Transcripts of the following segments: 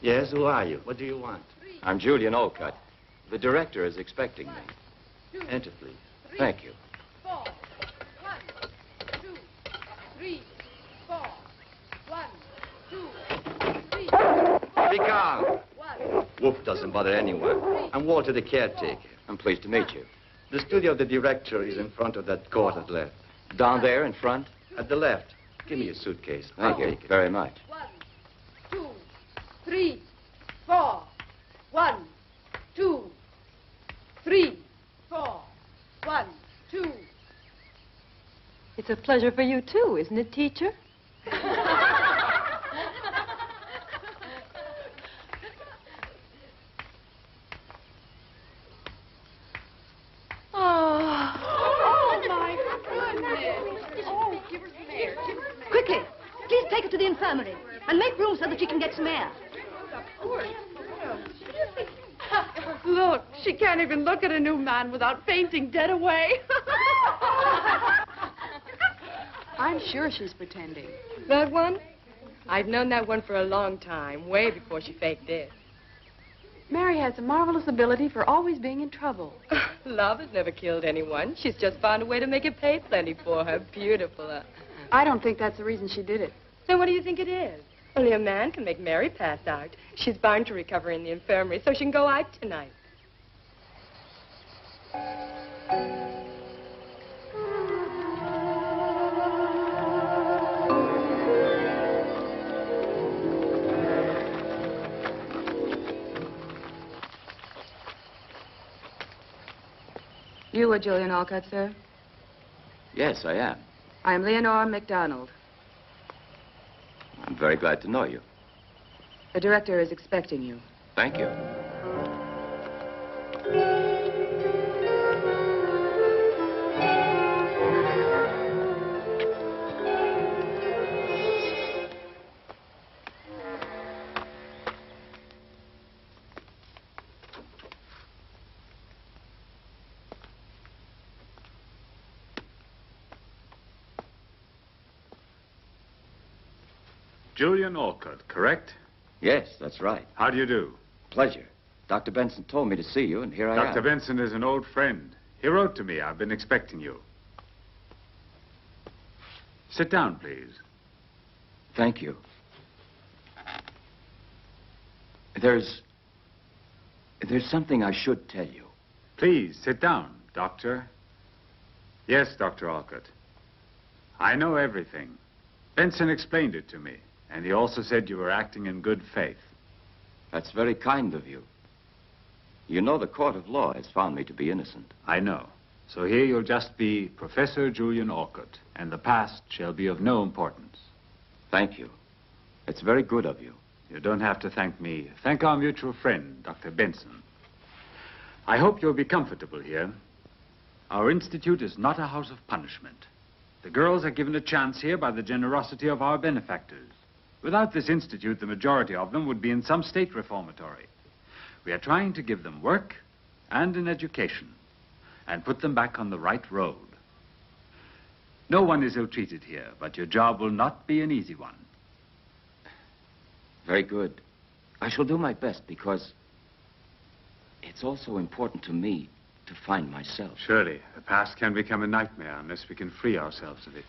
Yes, who are you? What do you want? I'm Julian Olcott. The director is expecting me. Enter, please. Thank you. 4. 1, 2, 3, 4. 1, 2, 3, 4. Be calm. 1. Wolf doesn't bother anyone. I'm Walter, the caretaker. I'm pleased to meet you. The studio of the director is in front of that court at the left. Down there in front? At the left. Give me your suitcase. Thank you I'll take it. very much. 1, 2, 3, 4. 1, 2, 3, 4. 1, 2. It's a pleasure for you, too, isn't it, teacher? Quickly, please take her to the infirmary and make room so that she can get some air. Look, she can't even look at a new man without fainting dead away. I'm sure she's pretending. That one? I've known that one for a long time, way before she faked it. Mary has a marvelous ability for always being in trouble. Love has never killed anyone. She's just found a way to make it pay plenty for her. Beautiful. I don't think that's the reason she did it. Then what do you think it is? Only a man can make Mary pass out. She's bound to recover in the infirmary so she can go out tonight. You are Julian Olcott, sir? Yes, I am. I'm Leonore MacDonald. I'm very glad to know you. The director is expecting you. Thank you. Julian Olcott, correct? Yes, that's right. How do you do? Pleasure. Dr. Benson told me to see you, and here I am. Dr. Benson is an old friend. He wrote to me. I've been expecting you. Sit down, please. Thank you. There's something I should tell you. Please, sit down, Doctor. Yes, Dr. Olcott. I know everything. Benson explained it to me, and he also said you were acting in good faith. That's very kind of you. You know the court of law has found me to be innocent. I know. So here you'll just be Professor Julian Olcott, and the past shall be of no importance. Thank you. It's very good of you. You don't have to thank me. Thank our mutual friend, Dr. Benson. I hope you'll be comfortable here. Our institute is not a house of punishment. The girls are given a chance here by the generosity of our benefactors. Without this institute, the majority of them would be in some state reformatory. We are trying to give them work and an education and put them back on the right road. No one is ill-treated here, but your job will not be an easy one. Very good. I shall do my best because it's also important to me to find myself. Surely, the past can become a nightmare unless we can free ourselves of it.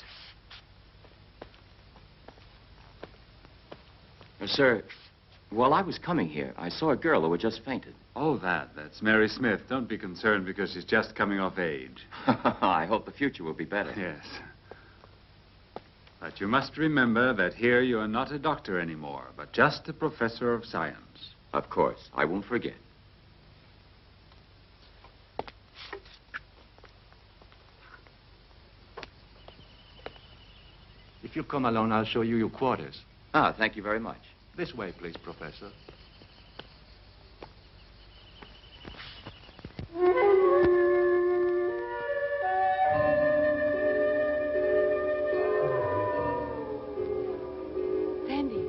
Sir, while I was coming here, I saw a girl who had just fainted. Oh, that's Mary Smith. Don't be concerned because she's just coming of age. I hope the future will be better. Yes. But you must remember that here you are not a doctor anymore, but just a professor of science. Of course. I won't forget. If you come along, I'll show you your quarters. Ah, thank you very much. This way, please, Professor. Sandy.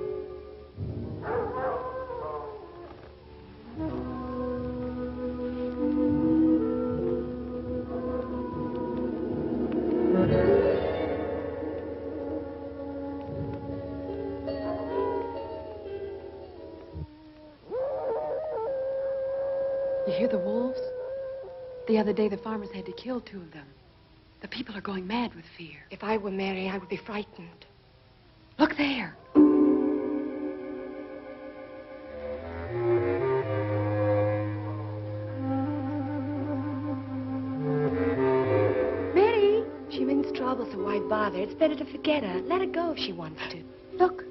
You hear the wolves? The other day, the farmers had to kill 2 of them. The people are going mad with fear. If I were Mary, I would be frightened. Look there. Mary! She means trouble, so why bother? It's better to forget her. Let her go if she wants to. Look.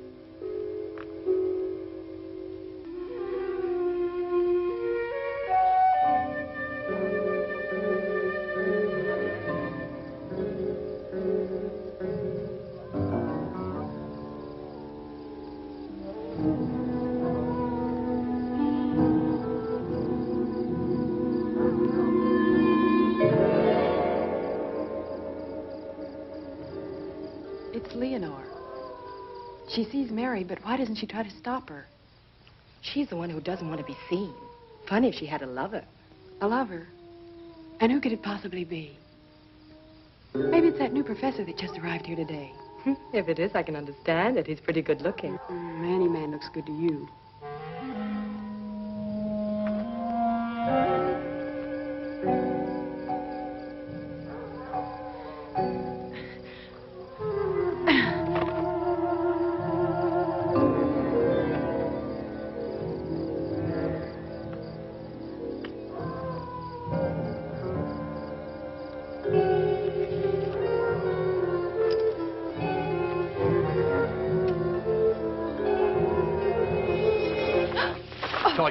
It's Leonore. She sees Mary, but why doesn't she try to stop her? She's the one who doesn't want to be seen. Funny if she had a lover. A lover? And who could it possibly be? Maybe it's that new professor that just arrived here today. If it is, I can understand it. He's pretty good looking. Any man looks good to you.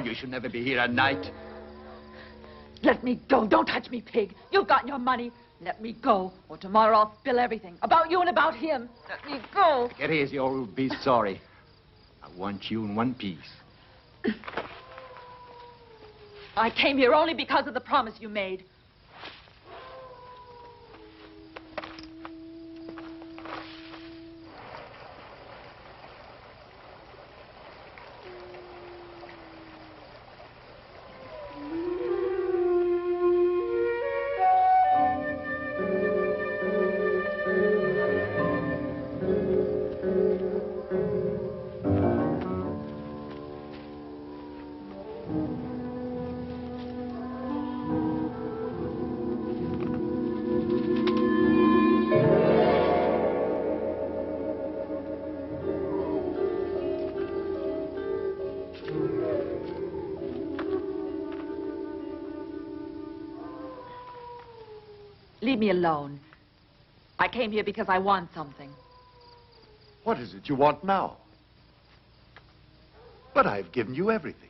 You should never be here at night. Let me go. Don't touch me, pig. You've got your money. Let me go, or tomorrow I'll spill everything. About you and about him. Let me go. Get easy or you'll be sorry. I want you in one piece. I came here only because of the promise you made. Leave me alone. I came here because I want something. What is it you want now? But I've given you everything.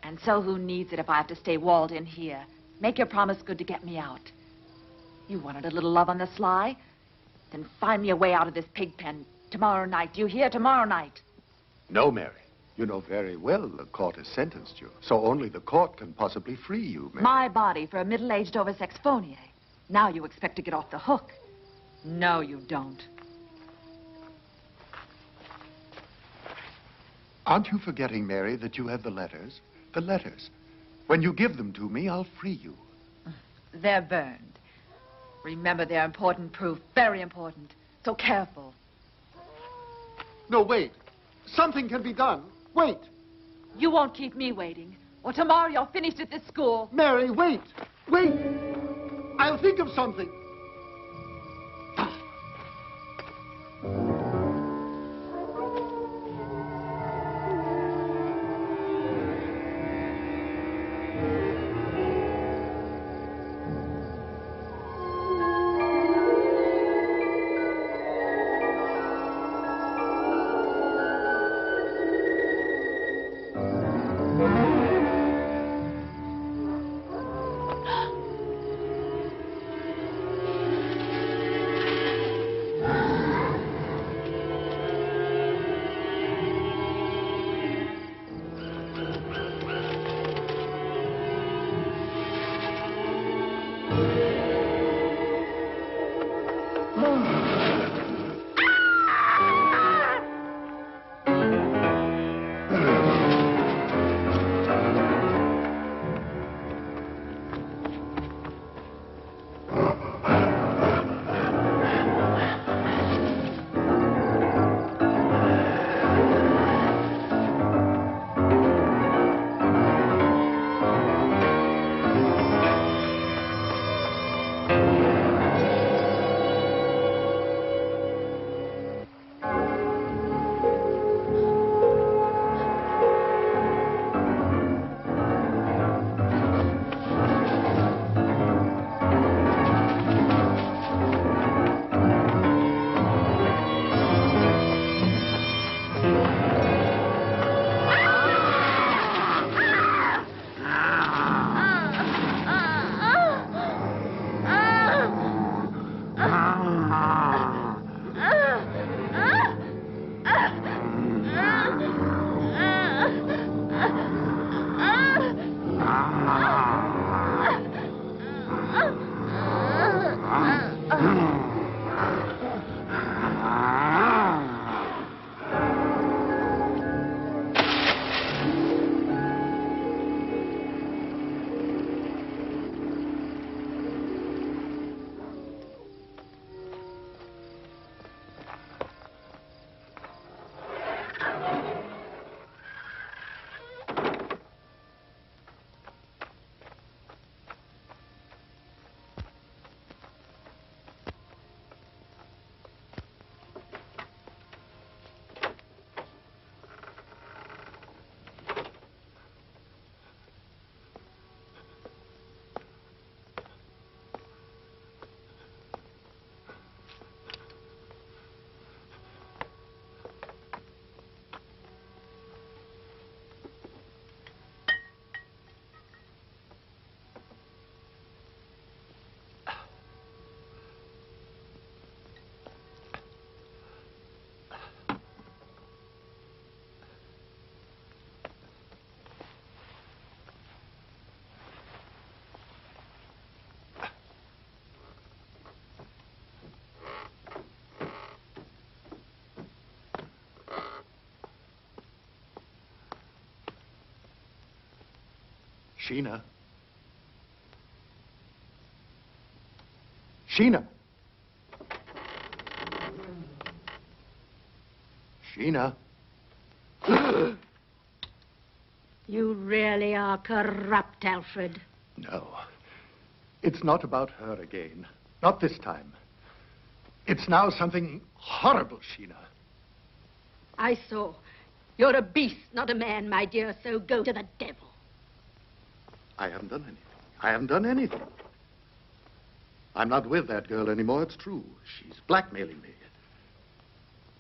And so who needs it if I have to stay walled in here? Make your promise good to get me out. You wanted a little love on the sly? Then find me a way out of this pig pen tomorrow night. Do you hear? Tomorrow night. No, Mary. You know very well the court has sentenced you, so only the court can possibly free you, Mary. My body for a middle-aged oversex phonier. Now you expect to get off the hook. No, you don't. Aren't you forgetting, Mary, that you have the letters? The letters. When you give them to me, I'll free you. They're burned. Remember, they're important proof. Very important. So careful. No, wait. Something can be done. Wait. You won't keep me waiting. Or tomorrow you're finished at this school. Mary, wait. Wait. I'll think of something. Sheena. Sheena. Sheena. You really are corrupt, Alfred. No. It's not about her again. Not this time. It's now something horrible, Sheena. I saw. You're a beast, not a man, my dear, so go to the devil. I haven't done anything. I haven't done anything. I'm not with that girl anymore, it's true. She's blackmailing me.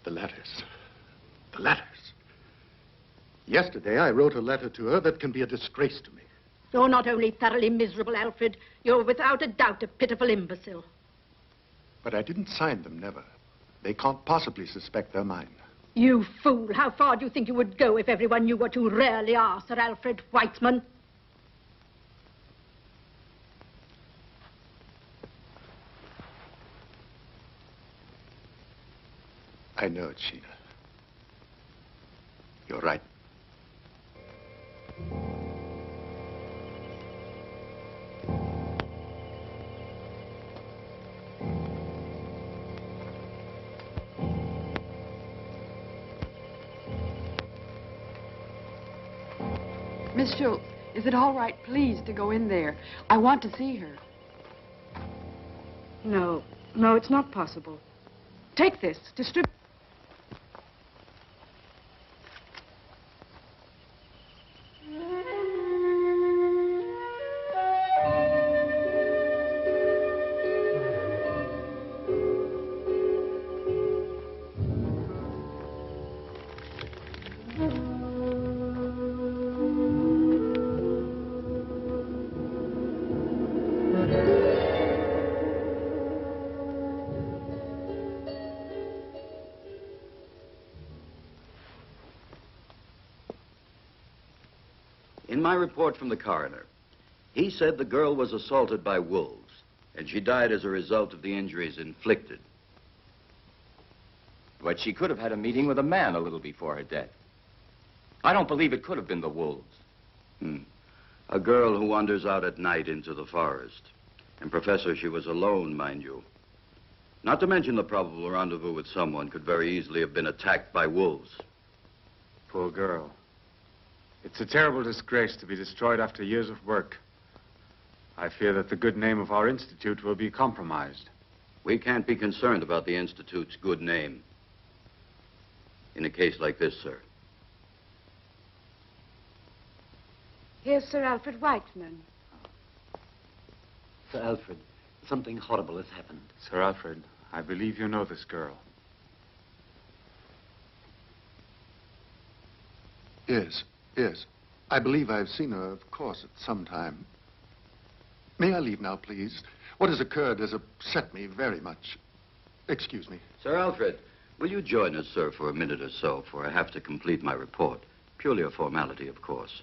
The letters. The letters. Yesterday, I wrote a letter to her that can be a disgrace to me. You're not only thoroughly miserable, Alfred, you're without a doubt a pitiful imbecile. But I didn't sign them, never. They can't possibly suspect they're mine. You fool! How far do you think you would go if everyone knew what you really are, Sir Alfred Weitzman? I know it, Sheena. You're right. Miss Schultz, is it all right, please, to go in there? I want to see her. No, it's not possible. Take this, distribute. In my report from the coroner, he said the girl was assaulted by wolves, and she died as a result of the injuries inflicted. But she could have had a meeting with a man a little before her death. I don't believe it could have been the wolves. A girl who wanders out at night into the forest. And, Professor, she was alone, mind you. Not to mention the probable rendezvous with someone could very easily have been attacked by wolves. Poor girl. It's a terrible disgrace to be destroyed after years of work. I fear that the good name of our institute will be compromised. We can't be concerned about the Institute's good name in a case like this, sir. Here's Sir Alfred Weitzman. Sir Alfred, something horrible has happened. Sir Alfred, I believe you know this girl. Yes. Yes. I believe I've seen her, of course, at some time. May I leave now, please? What has occurred has upset me very much. Excuse me. Sir Alfred, will you join us, sir, for a minute or so, for I have to complete my report. Purely a formality, of course.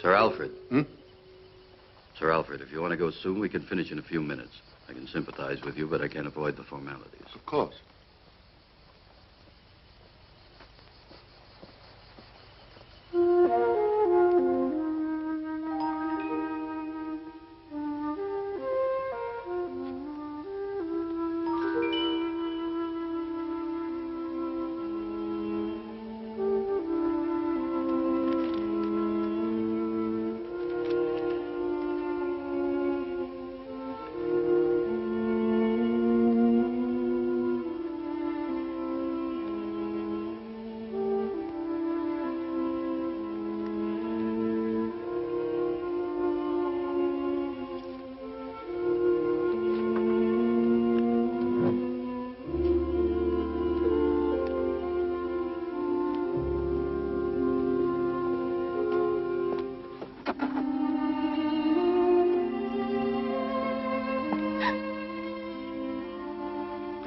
Sir Alfred. Sir Alfred, if you want to go soon, we can finish in a few minutes. I can sympathize with you, but I can't avoid the formalities. Of course.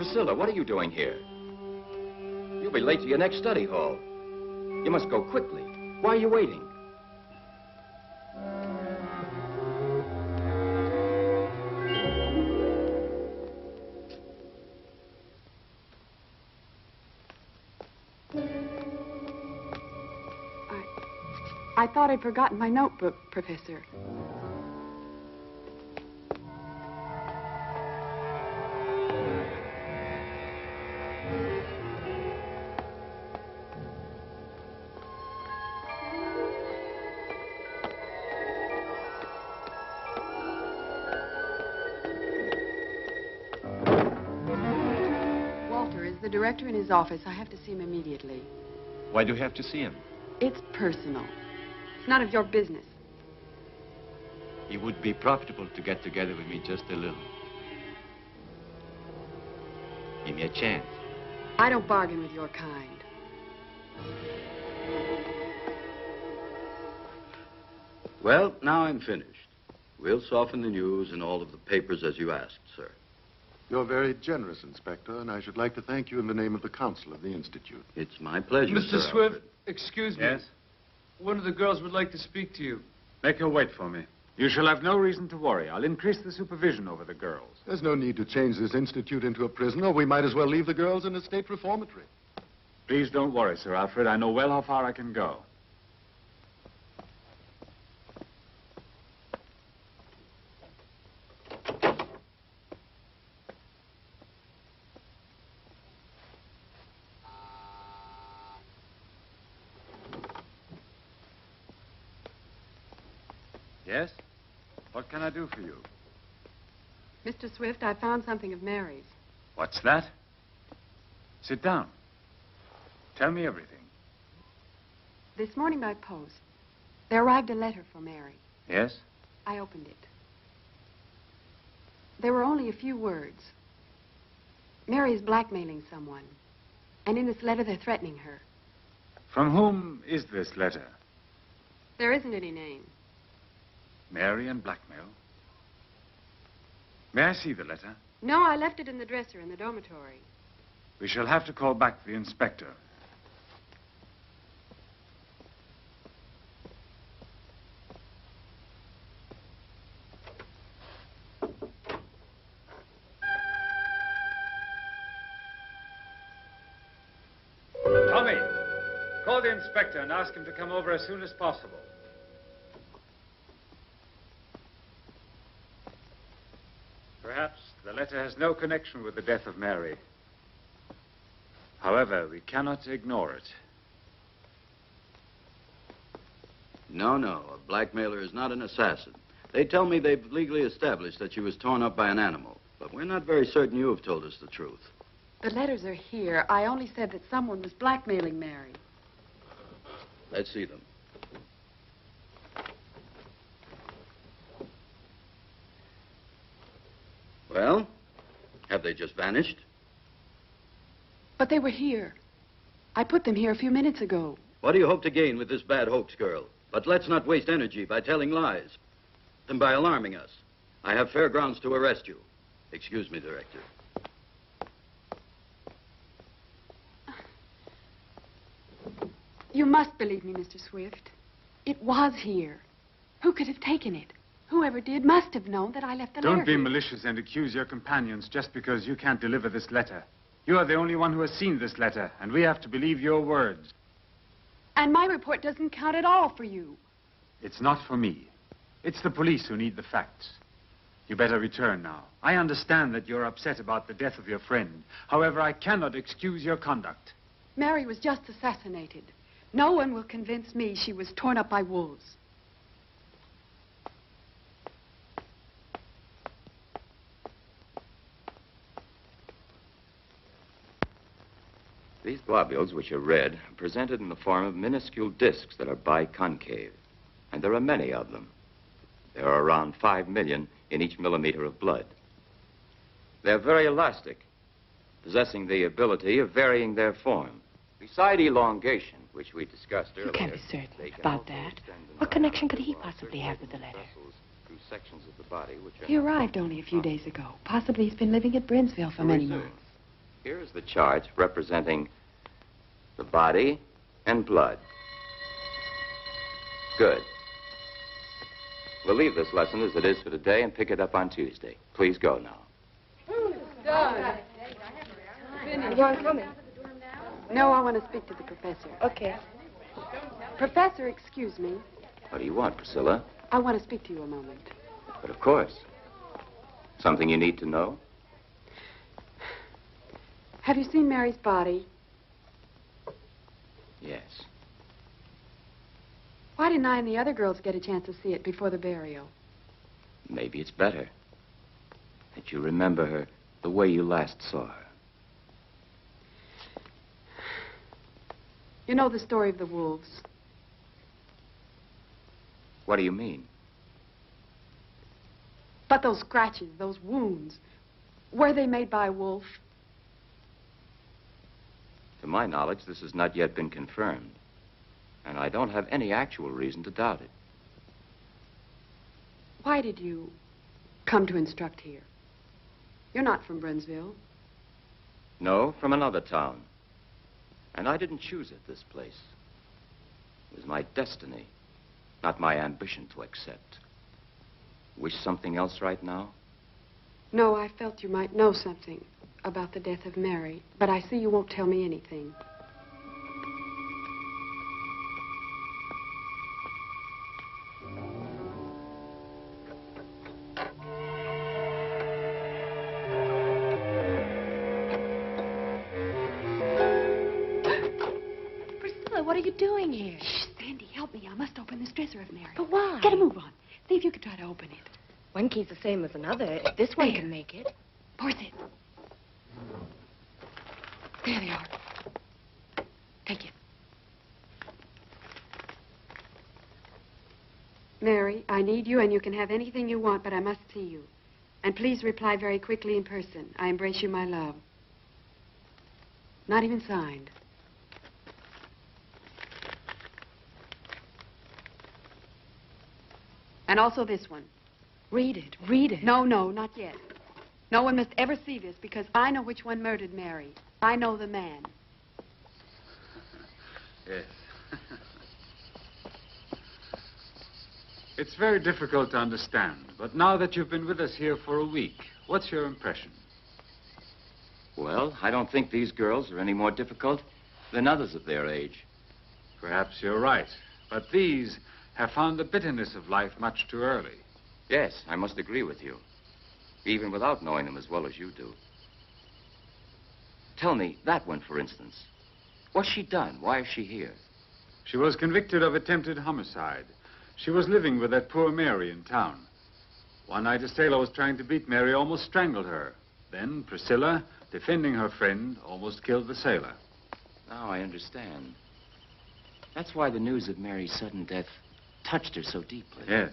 Priscilla, what are you doing here? You'll be late to your next study hall. You must go quickly. Why are you waiting? I thought I'd forgotten my notebook, Professor. Walter is the director in his office. I have to see him immediately. Why do you have to see him? It's personal. It's none of your business. It would be profitable to get together with me just a little. Give me a chance. I don't bargain with your kind. Well, now I'm finished. We'll soften the news in all of the papers as you asked, sir. You're very generous, Inspector, and I should like to thank you in the name of the Council of the Institute. It's my pleasure, Mr. Sir Swift, Alfred. excuse me. Yes? One of the girls would like to speak to you. Make her wait for me. You shall have no reason to worry. I'll increase the supervision over the girls. There's no need to change this institute into a prison, or we might as well leave the girls in a state reformatory. Please don't worry, Sir Alfred. I know well how far I can go. Yes? What can I do for you? Mr. Swift, I found something of Mary's. What's that? Sit down. Tell me everything. This morning by post, there arrived a letter for Mary. Yes? I opened it. There were only a few words. Mary is blackmailing someone. And in this letter, they're threatening her. From whom is this letter? There isn't any name. Mary and blackmail. May I see the letter? No, I left it in the dresser in the dormitory. We shall have to call back the inspector. Tommy, call the inspector and ask him to come over as soon as possible. Perhaps the letter has no connection with the death of Mary. However, we cannot ignore it. No, a blackmailer is not an assassin. They tell me they've legally established that she was torn up by an animal, but we're not very certain you have told us the truth. The letters are here. I only said that someone was blackmailing Mary. Let's see them. Well, have they just vanished? But they were here. I put them here a few minutes ago. What do you hope to gain with this bad hoax, girl? But let's not waste energy by telling lies and by alarming us. I have fair grounds to arrest you. Excuse me, Director. You must believe me, Mr. Swift. It was here. Who could have taken it? Whoever did must have known that I left the letter. Don't be here. malicious and accuse your companions just because you can't deliver this letter. You are the only one who has seen this letter, and we have to believe your words. And my report doesn't count at all for you. It's not for me. It's the police who need the facts. You better return now. I understand that you're upset about the death of your friend. However, I cannot excuse your conduct. Mary was just assassinated. No one will convince me she was torn up by wolves. These globules, which are red, are presented in the form of minuscule discs that are biconcave. And there are many of them. There are around 5 million in each millimeter of blood. They're very elastic, possessing the ability of varying their form. Beside elongation, which we discussed earlier... You can't be certain about that. What connection could he possibly have with the letter? Through sections of the body which are... He arrived only a few days ago. Possibly he's been living at Brinsville for many months. Here is the chart representing the body and blood. Good. We'll leave this lesson as it is for today and pick it up on Tuesday. Please go now. You aren't coming? No, I want to speak to the professor. Okay. Professor, excuse me. What do you want, Priscilla? I want to speak to you a moment. But of course. Something you need to know? Have you seen Mary's body? Yes. Why didn't I and the other girls get a chance to see it before the burial? Maybe it's better that you remember her the way you last saw her. You know the story of the wolves. What do you mean? But those scratches, those wounds, were they made by a wolf? To my knowledge, this has not yet been confirmed. And I don't have any actual reason to doubt it. Why did you come to instruct here? You're not from Brinsville. No, from another town. And I didn't choose it, this place. It was my destiny, not my ambition to accept. Wish something else right now? No, I felt you might know something about the death of Mary, but I see you won't tell me anything. What are you doing here? Shh, Sandy, help me. I must open this dresser of Mary. But why? Get a move on. See if you can try to open it. One key's the same as another. If this one There. can make it. Force it. There they are. Take it. Mary, I need you, and you can have anything you want, but I must see you. And please reply very quickly in person. I embrace you, my love. Not even signed. And also this one. Read it. Read it. No, not yet. No one must ever see this because I know which one murdered Mary. I know the man. Yes. It's very difficult to understand, but now that you've been with us here for a week, what's your impression? Well, I don't think these girls are any more difficult than others of their age. Perhaps you're right, but these have found the bitterness of life much too early. Yes, I must agree with you, even without knowing them as well as you do. Tell me, that one, for instance. What's she done? Why is she here? She was convicted of attempted homicide. She was living with that poor Mary in town. One night, a sailor was trying to beat Mary, almost strangled her. Then Priscilla, defending her friend, almost killed the sailor. Now I understand. That's why the news of Mary's sudden death touched her so deeply. Yes.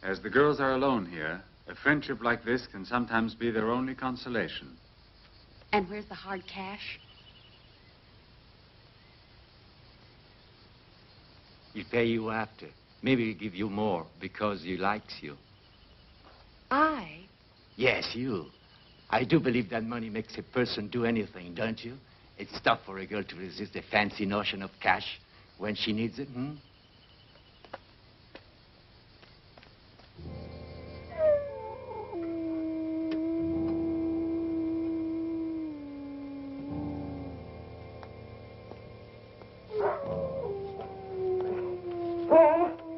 As the girls are alone here, a friendship like this can sometimes be their only consolation. And where's the hard cash? He'll pay you after. Maybe he'll give you more because he likes you. I? Yes, you. I do believe that money makes a person do anything, don't you? It's tough for a girl to resist the fancy notion of cash when she needs it, hmm?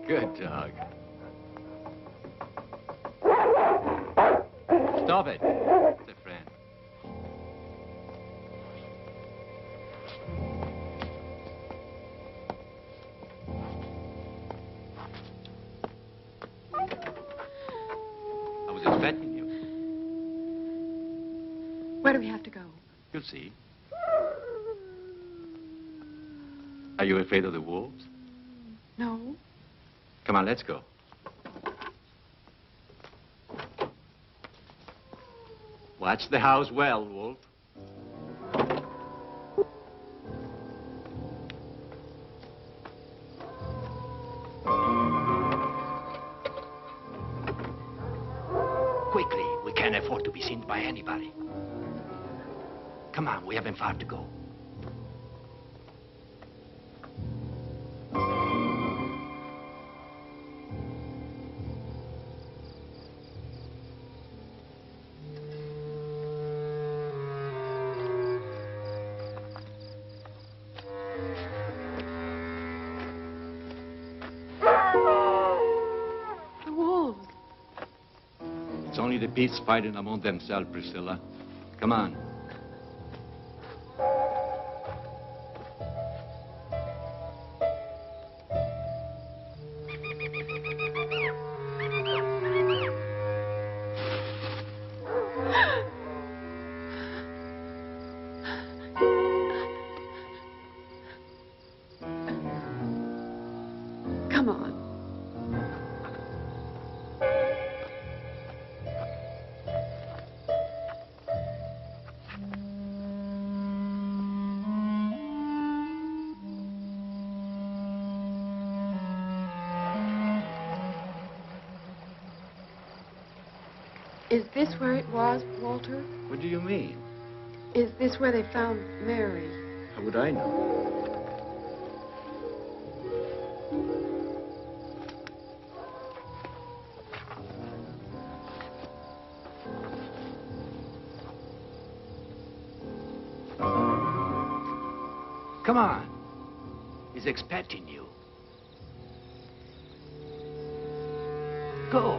Good dog. Stop it. It's a friend. I was expecting you. Where do we have to go? You'll see. Are you afraid of the wolves? No. Come on, let's go. Watch the house well, Wolf. Quickly, we can't afford to be seen by anybody. Come on, we haven't far to go. It's only the beasts fighting among themselves, Priscilla. Come on. Come on. Is this where it was, Walter? What do you mean? Is this where they found Mary? How would I know? Come on. He's expecting you. Go.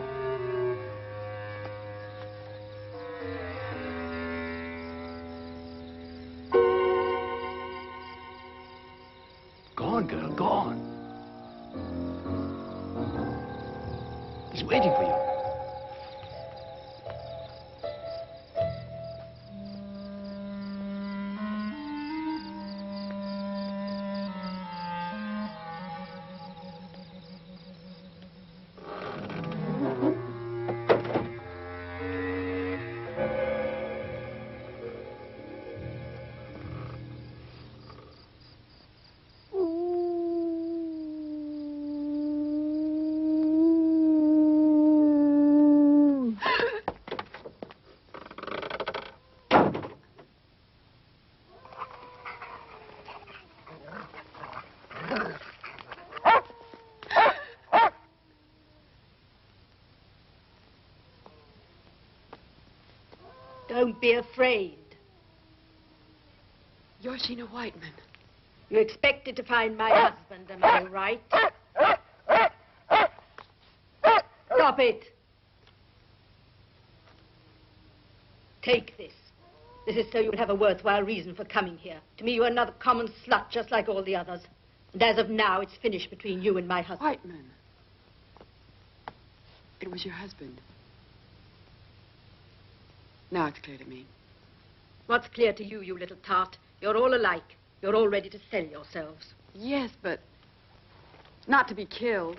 Go on, girl, go on. He's waiting for you. Don't be afraid. You're Sheena Whiteman. You expected to find my husband, am I right? Stop it. Take this. This is so you would have a worthwhile reason for coming here. To me, you're another common slut, just like all the others. And as of now, it's finished between you and my husband. Whiteman. It was your husband. Now it's clear to me. What's clear to you, you little tart? You're all alike. You're all ready to sell yourselves. Yes, but not to be killed.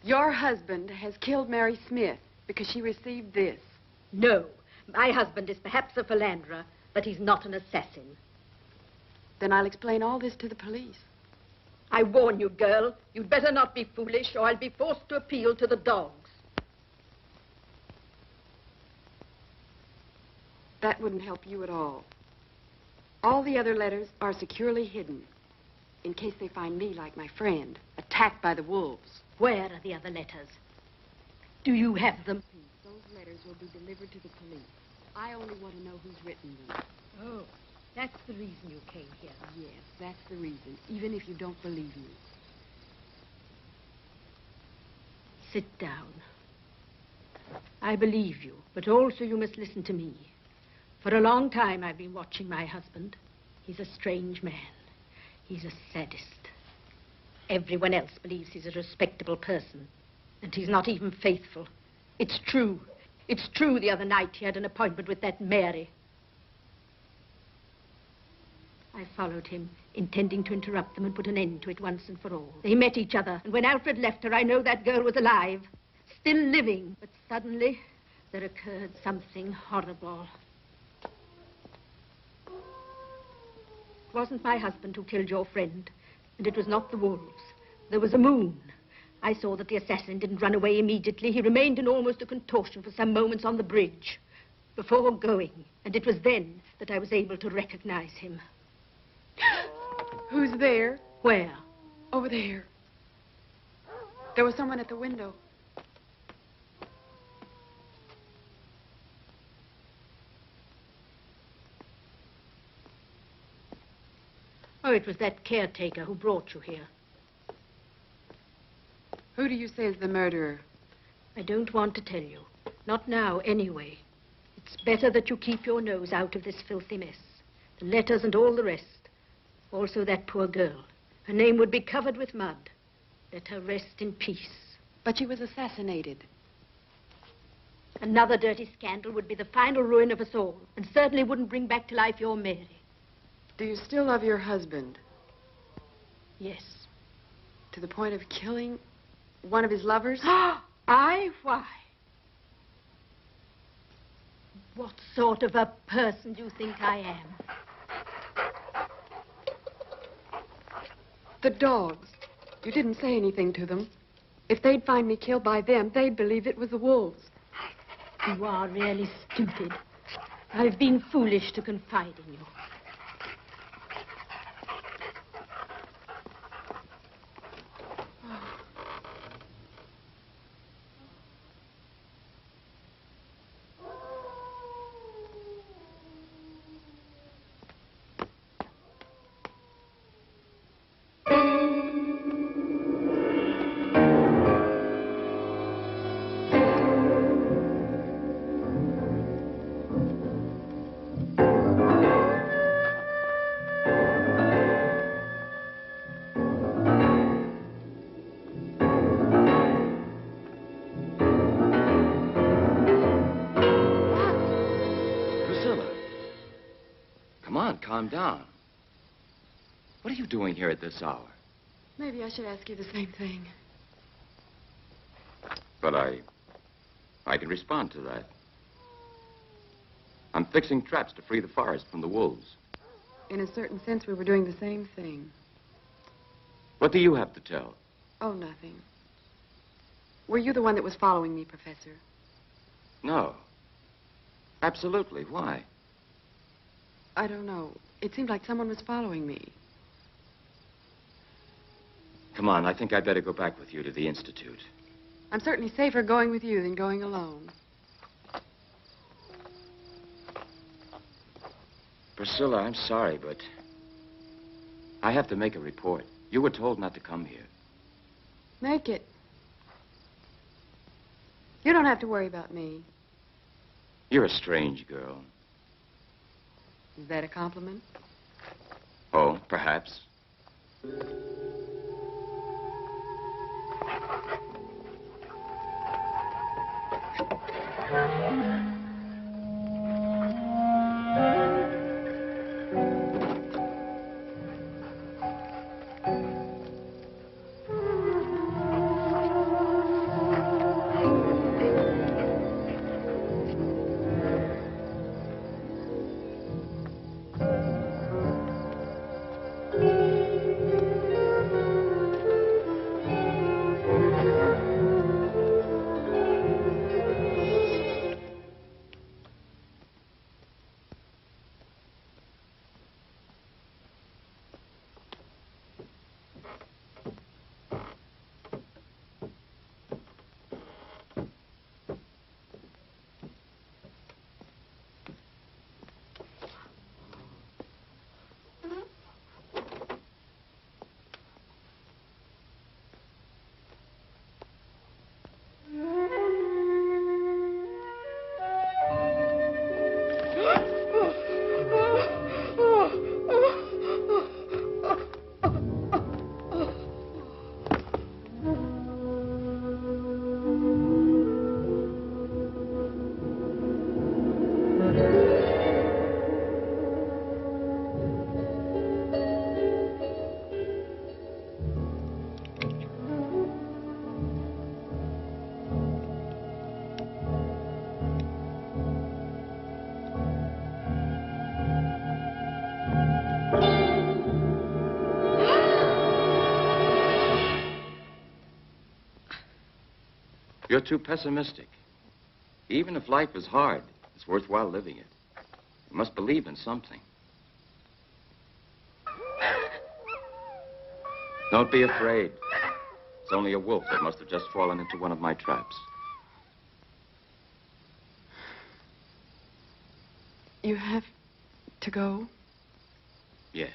Your husband has killed Mary Smith because she received this. No. My husband is perhaps a philanderer, but he's not an assassin. Then I'll explain all this to the police. I warn you, girl, you'd better not be foolish, or I'll be forced to appeal to the dogs. That wouldn't help you at all. All the other letters are securely hidden, in case they find me like my friend, attacked by the wolves. Where are the other letters? Do you have them? Those letters will be delivered to the police. I only want to know who's written them. Oh, that's the reason you came here. Yes, that's the reason, even if you don't believe me. Sit down. I believe you, but also you must listen to me. For a long time, I've been watching my husband. He's a strange man. He's a sadist. Everyone else believes he's a respectable person, and he's not even faithful. It's true. It's true the other night he had an appointment with that Mary. I followed him, intending to interrupt them and put an end to it once and for all. They met each other, and when Alfred left her, I know that girl was alive, still living. But suddenly, there occurred something horrible. It wasn't my husband who killed your friend, and it was not the wolves. There was a moon. I saw that the assassin didn't run away immediately. He remained in almost a contortion for some moments on the bridge before going, and it was then that I was able to recognize him. Who's there? Where? Over there. There was someone at the window. Oh, it was that caretaker who brought you here. Who do you say is the murderer? I don't want to tell you. Not now, anyway. It's better that you keep your nose out of this filthy mess. The letters and all the rest. Also that poor girl. Her name would be covered with mud. Let her rest in peace. But she was assassinated. Another dirty scandal would be the final ruin of us all, and certainly wouldn't bring back to life your Mary. Do you still love your husband? Yes. To the point of killing one of his lovers? I? Why? What sort of a person do you think I am? The dogs. You didn't say anything to them. If they'd find me killed by them, they'd believe it was the wolves. You are really stupid. I've been foolish to confide in you. Calm down. What are you doing here at this hour? Maybe I should ask you the same thing. But I can respond to that. I'm fixing traps to free the forest from the wolves. In a certain sense, we were doing the same thing. What do you have to tell? Oh, nothing. Were you the one that was following me, Professor? No. Absolutely. Why? I don't know. It seemed like someone was following me. Come on, I think I'd better go back with you to the Institute. I'm certainly safer going with you than going alone. Priscilla, I'm sorry, but I have to make a report. You were told not to come here. Make it. You don't have to worry about me. You're a strange girl. Is that a compliment? Oh, perhaps. You're too pessimistic. Even if life is hard, it's worthwhile living it. You must believe in something. Don't be afraid. It's only a wolf that must have just fallen into one of my traps. You have to go? Yes.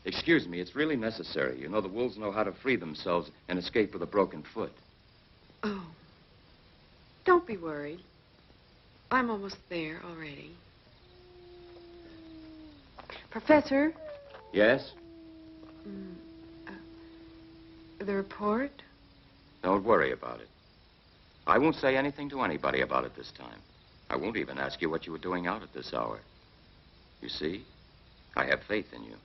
Excuse me, it's really necessary. You know, the wolves know how to free themselves and escape with a broken foot. Oh. Don't be worried. I'm almost there already. Professor? Yes? The report? Don't worry about it. I won't say anything to anybody about it this time. I won't even ask you what you were doing out at this hour. You see, I have faith in you.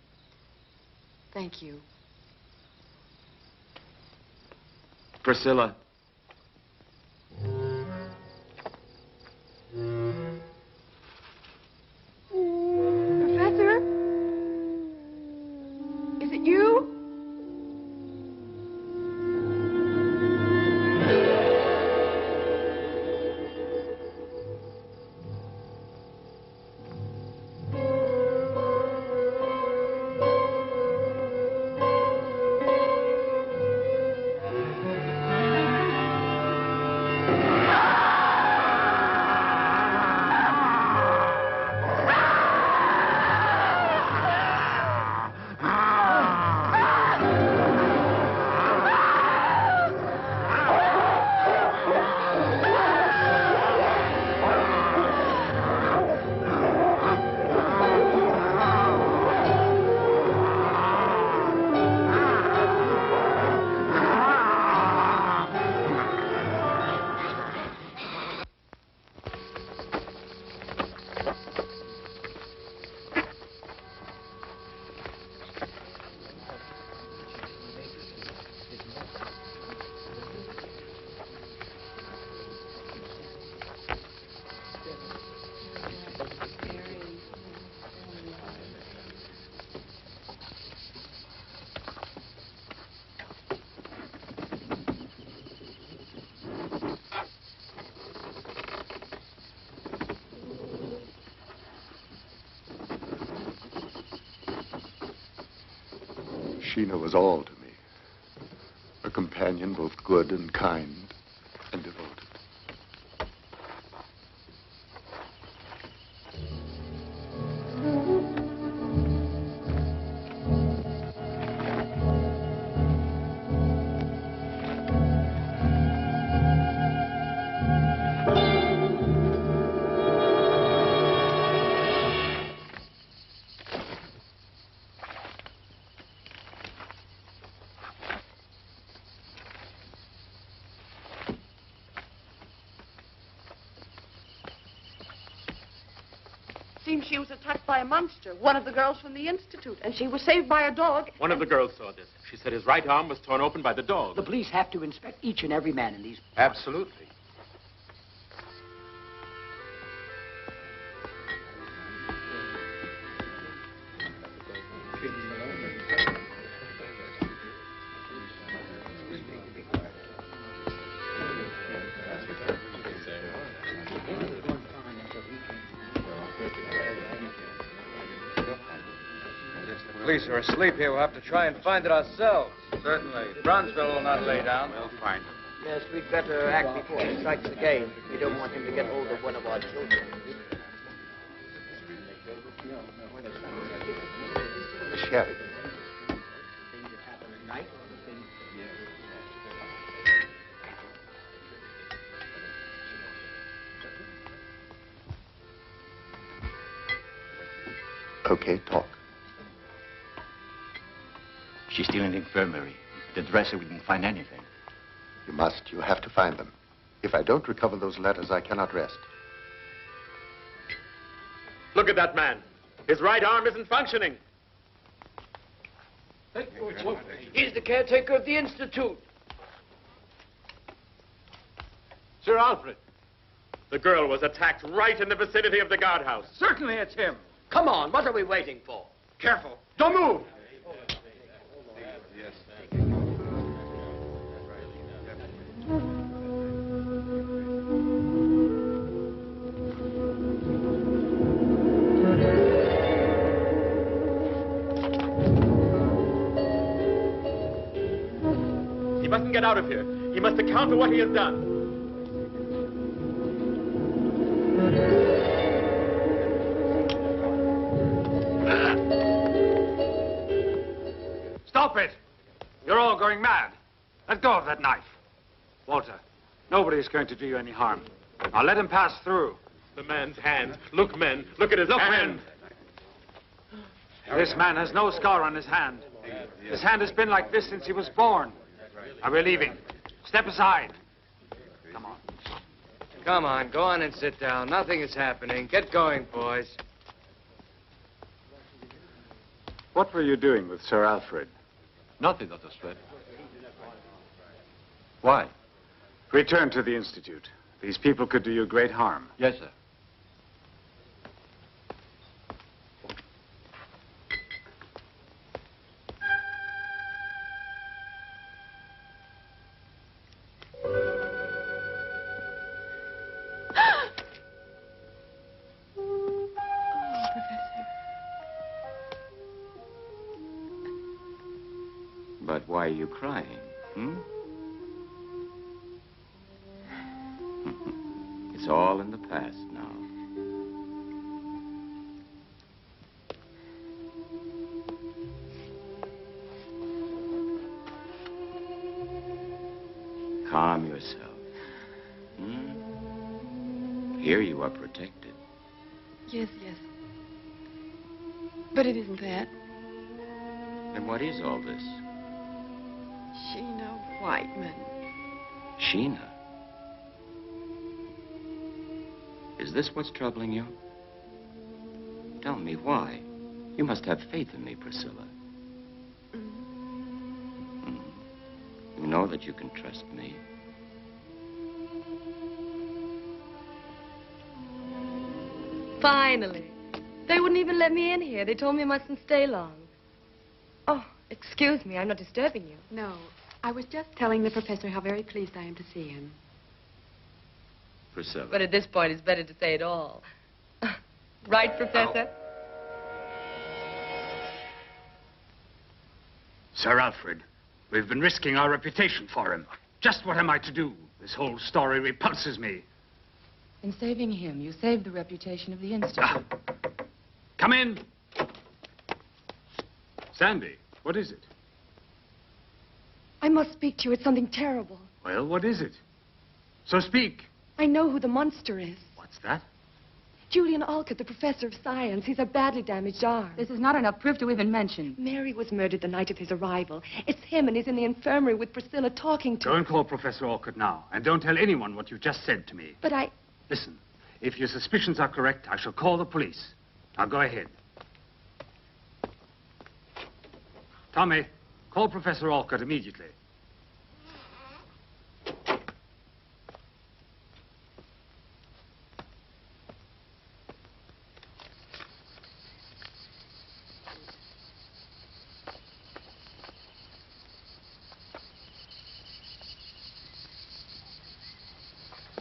Thank you. Priscilla. Professor? Is it you? Sheena was all to me. A companion both good and kind and devoted. Seems she was attacked by a monster, one of the girls from the Institute, and she was saved by a dog. One of the girls saw this. She said his right arm was torn open by the dog. The police have to inspect each and every man in these... Absolutely. Police are asleep here. We'll have to try and find it ourselves. Certainly. Brownsville will not lay down. We'll find him. Yes, we'd better act before he strikes again. We don't want him to get hold of one of our children. The sheriff. Okay, talk. She's still in the infirmary. The dresser didn't find anything. You must. You have to find them. If I don't recover those letters, I cannot rest. Look at that man. His right arm isn't functioning. He's the caretaker of the Institute. Sir Alfred. The girl was attacked right in the vicinity of the guardhouse. Certainly it's him. Come on, what are we waiting for? Careful. Don't move. get out of here. He must account for what he has done. Stop it! You're all going mad. Let go of that knife. Walter, nobody's going to do you any harm. Now let him pass through. The man's hand. Look, men. Look at his hand. This man has no scar on his hand. His hand has been like this since he was born. Now we're leaving. Step aside. Come on. Come on, go on and sit down. Nothing is happening. Get going, boys. What were you doing with Sir Alfred? Nothing, Dr. Stratton. Why? Return to the Institute. These people could do you great harm. Yes, sir. But why are you crying, hmm? It's all in the past now. Calm yourself. Here you are protected. Yes, yes. But it isn't that. And what is all this? Sheena Whiteman. Sheena? Is this what's troubling you? Tell me why. You must have faith in me, Priscilla. You know that you can trust me. Finally. They wouldn't even let me in here. They told me I mustn't stay long. Oh, excuse me. I'm not disturbing you. No, I was just telling the professor how very pleased I am to see him. Priscilla. But at this point, it's better to say it all. Right, Professor? Sir Alfred, we've been risking our reputation for him. Just what am I to do? This whole story repulses me. In saving him, you saved the reputation of the Institute. Come in. Sandy, what is it? I must speak to you. It's something terrible. Well, what is it? So speak. I know who the monster is. What's that? Julian Alcott, the professor of science. He's a badly damaged arm. This is not enough proof to even mention. Mary was murdered the night of his arrival. It's him, and he's in the infirmary with Priscilla talking to Go and call Professor Alcott now, and don't tell anyone what you've just said to me. But I... Listen, if your suspicions are correct, I shall call the police. Now go ahead. Tommy, call Professor Alcott immediately.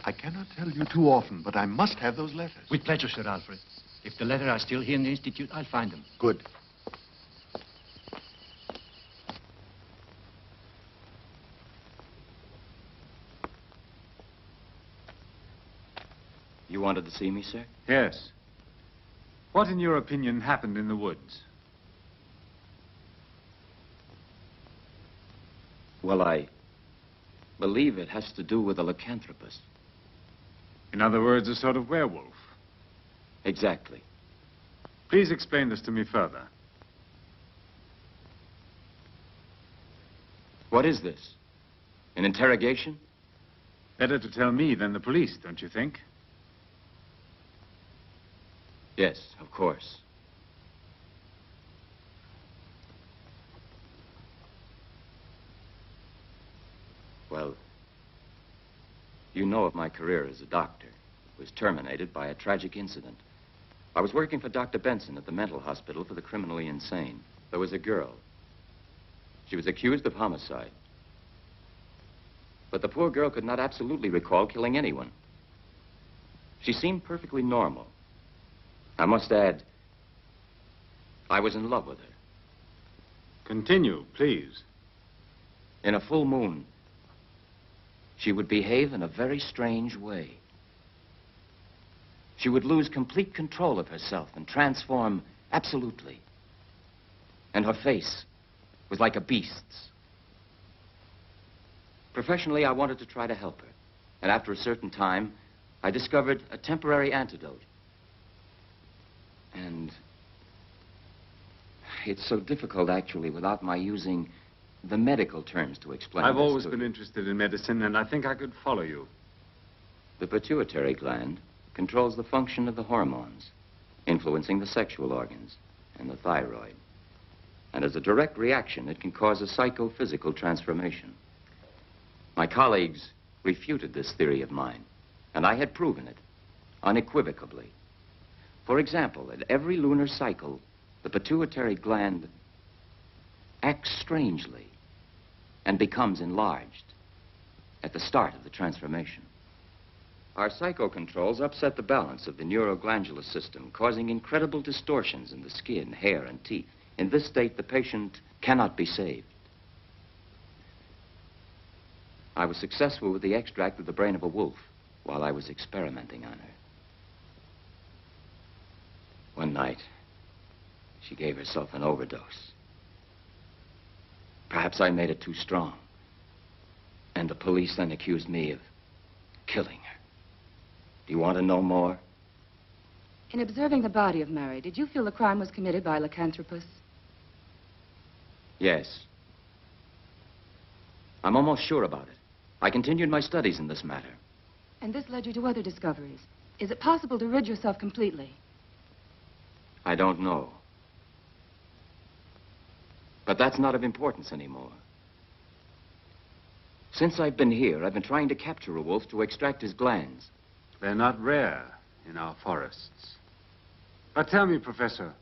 I cannot tell you too often, but I must have those letters. With pleasure, Sir Alfred. If the letters are still here in the Institute, I'll find them. Good. You wanted to see me, sir? Yes. What, in your opinion, happened in the woods? Well, I believe it has to do with a lycanthropist. In other words, a sort of werewolf. Exactly. Please explain this to me further. What is this? An interrogation? Better to tell me than the police, don't you think? Yes, of course. Well, you know of my career as a doctor. It was terminated by a tragic incident. I was working for Dr. Benson at the mental hospital for the criminally insane. There was a girl. She was accused of homicide. But the poor girl could not absolutely recall killing anyone. She seemed perfectly normal. I must add, I was in love with her. Continue, please. In a full moon, she would behave in a very strange way. She would lose complete control of herself and transform absolutely. And her face was like a beast's. Professionally, I wanted to try to help her. And after a certain time, I discovered a temporary antidote. And it's so difficult, actually, without my using the medical terms to explain. I've this always to been you. interested in medicine, and I think I could follow you. The pituitary gland controls the function of the hormones, influencing the sexual organs and the thyroid. And as a direct reaction, it can cause a psychophysical transformation. My colleagues refuted this theory of mine, and I had proven it unequivocally. For example, at every lunar cycle, the pituitary gland acts strangely and becomes enlarged at the start of the transformation. Our psychocontrols upset the balance of the neuroglandular system, causing incredible distortions in the skin, hair, and teeth. In this state, the patient cannot be saved. I was successful with the extract of the brain of a wolf while I was experimenting on her. One night, she gave herself an overdose. Perhaps I made it too strong. And the police then accused me of killing her. Do you want to know more? In observing the body of Mary, did you feel the crime was committed by a lycanthropus? Yes. I'm almost sure about it. I continued my studies in this matter. And this led you to other discoveries. Is it possible to rid yourself completely? I don't know. But that's not of importance anymore. Since I've been here, I've been trying to capture a wolf to extract his glands. They're not rare in our forests. But tell me, Professor,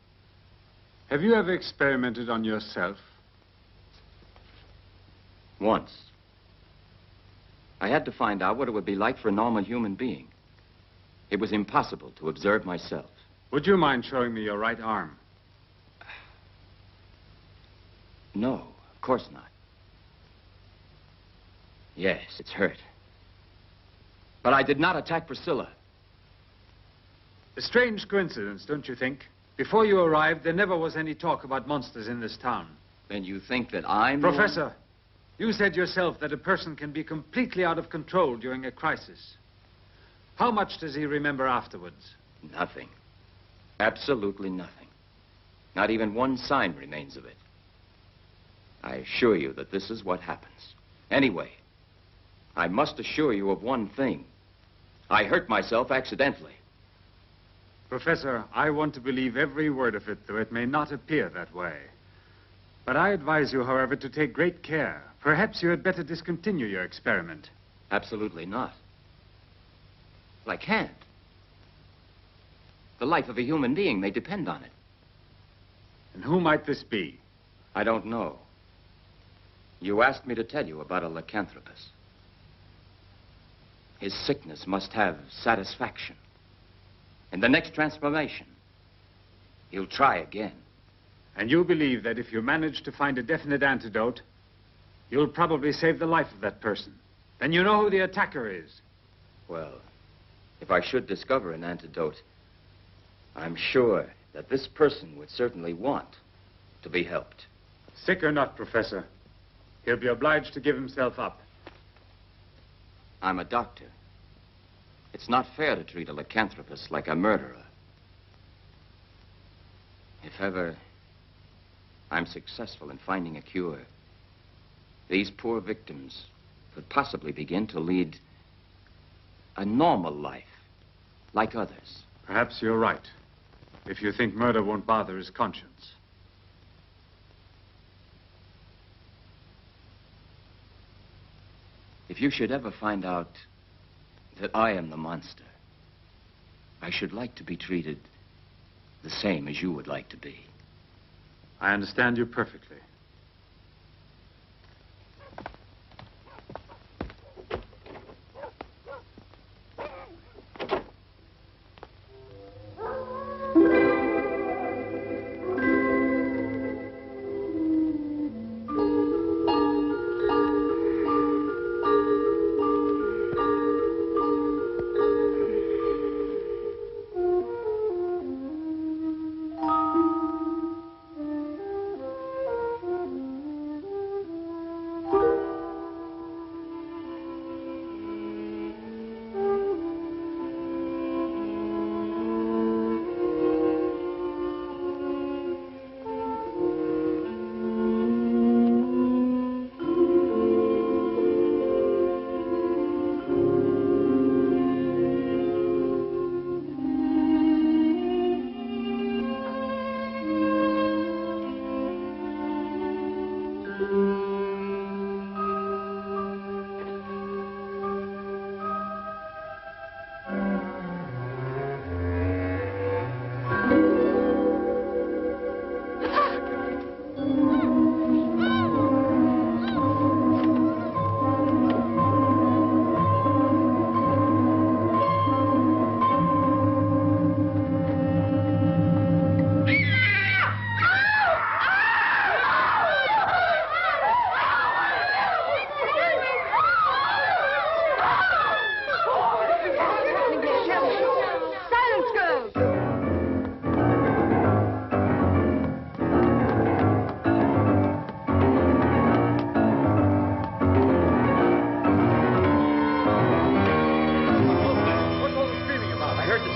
have you ever experimented on yourself? Once. I had to find out what it would be like for a normal human being. It was impossible to observe myself. Would you mind showing me your right arm? No, of course not. Yes, it's hurt. But I did not attack Priscilla. A strange coincidence, don't you think? Before you arrived, there never was any talk about monsters in this town. Then you think that I'm... Professor, you said yourself that a person can be completely out of control during a crisis. How much does he remember afterwards? Nothing. Absolutely nothing. Not even one sign remains of it. I assure you that this is what happens. Anyway, I must assure you of one thing. I hurt myself accidentally. Professor, I want to believe every word of it, though it may not appear that way. But I advise you, however, to take great care. Perhaps you had better discontinue your experiment. Absolutely not. Well, I can't. The life of a human being may depend on it. And who might this be? I don't know. You asked me to tell you about a lycanthropus. His sickness must have satisfaction. In the next transformation, he'll try again. And you believe that if you manage to find a definite antidote, you'll probably save the life of that person. Then you know who the attacker is. Well, if I should discover an antidote, I'm sure that this person would certainly want to be helped. Sick or not, Professor, he'll be obliged to give himself up. I'm a doctor. It's not fair to treat a lycanthropus like a murderer. If ever I'm successful in finding a cure, these poor victims could possibly begin to lead a normal life, like others. Perhaps you're right, if you think murder won't bother his conscience. If you should ever find out that I am the monster, I should like to be treated the same as you would like to be. I understand you perfectly.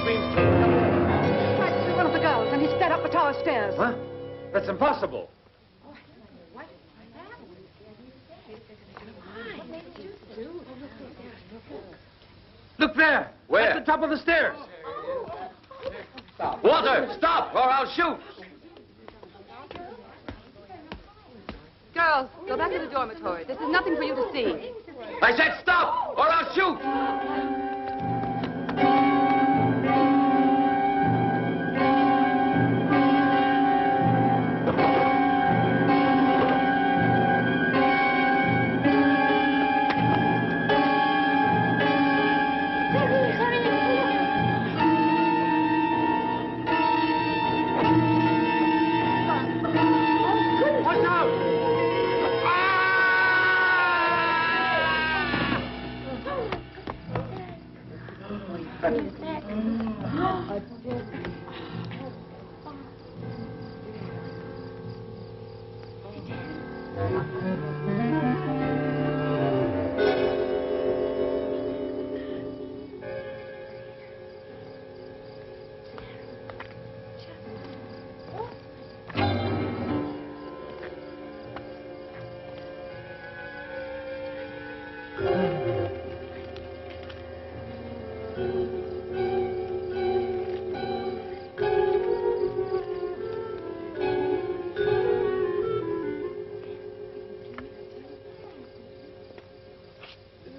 screams to her. Tried to be one of the girls, and he sped up the tower stairs. Huh? That's impossible. Look there! Where? At the top of the stairs. Walter, stop, or I'll shoot. Girls, go back to the dormitory. This is nothing for you to see. I said stop, or I'll shoot.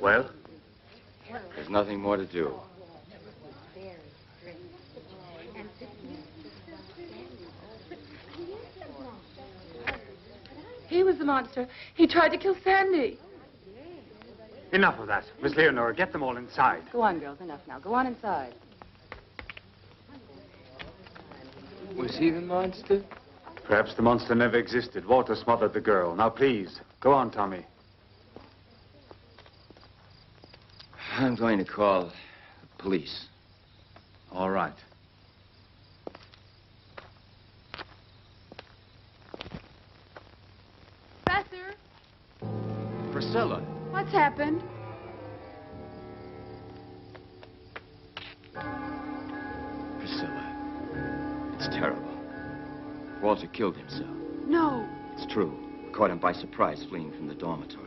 Well? There's nothing more to do. He was the monster. He tried to kill Sandy. Enough of that. Miss Leonora, get them all inside. Go on, girls. Enough now. Go on inside. Was he the monster? Perhaps the monster never existed. Walter smothered the girl. Now, please, go on, Tommy. I'm going to call the police. All right. Professor, Priscilla. what's happened? Priscilla. It's terrible. Walter killed himself. No. It's true. We caught him by surprise fleeing from the dormitory.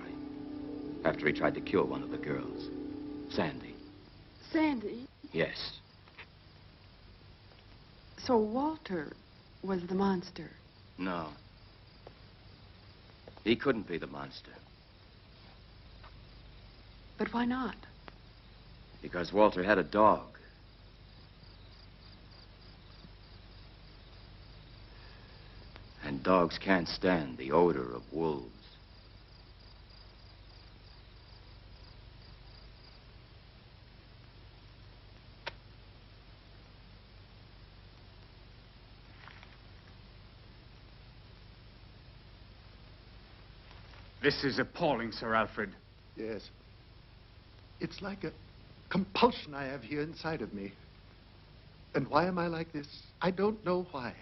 After he tried to kill one of the girls. Sandy. Sandy? Yes. So Walter was the monster. No. He couldn't be the monster. But why not? Because Walter had a dog. And dogs can't stand the odor of wolves. This is appalling, Sir Alfred. Yes. It's like a compulsion I have here inside of me. And why am I like this? I don't know why.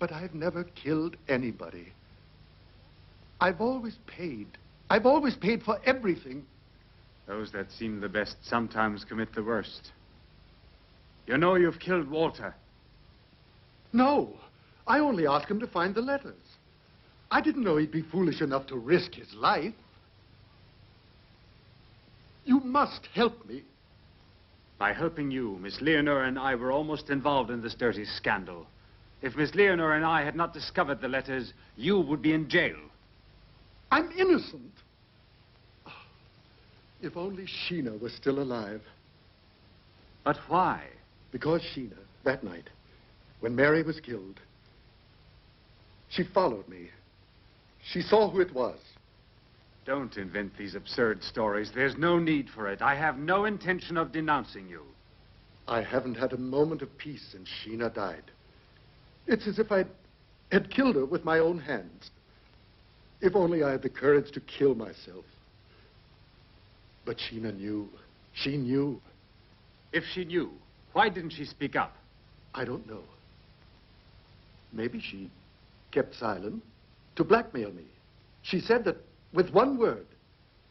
But I've never killed anybody. I've always paid. I've always paid for everything. Those that seem the best sometimes commit the worst. You know you've killed Walter. No. I only asked him to find the letters. I didn't know he'd be foolish enough to risk his life. You must help me. By helping you, Miss Leonora and I were almost involved in this dirty scandal. If Miss Leonora and I had not discovered the letters, you would be in jail. I'm innocent. Oh, if only Sheena was still alive. But why? Because Sheena, that night, when Mary was killed, she followed me. She saw who it was. Don't invent these absurd stories. There's no need for it. I have no intention of denouncing you. I haven't had a moment of peace since Sheena died. It's as if I had killed her with my own hands. If only I had the courage to kill myself. But Sheena knew. She knew. If she knew, why didn't she speak up? I don't know. Maybe she kept silent to blackmail me. She said that with one word,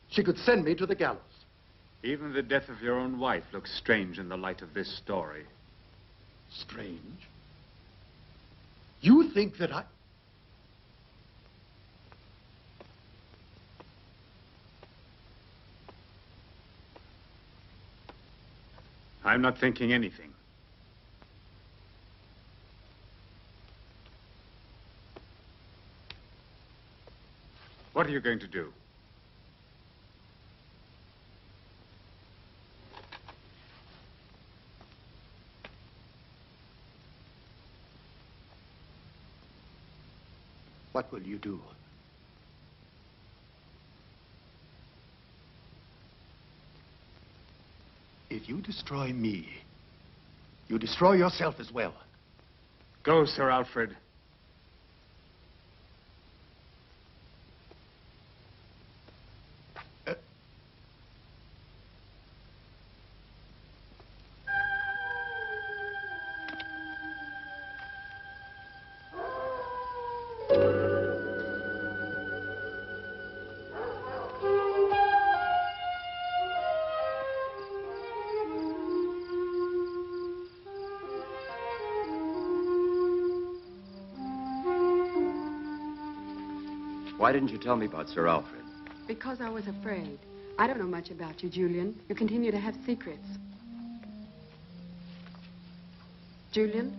she could send me to the gallows. Even the death of your own wife looks strange in the light of this story. Strange? You think that I... I'm not thinking anything. What are you going to do? What will you do? If you destroy me, you destroy yourself as well. Go, Sir Alfred. Why didn't you tell me about Sir Alfred? Because I was afraid. I don't know much about you, Julian. You continue to have secrets. Julian,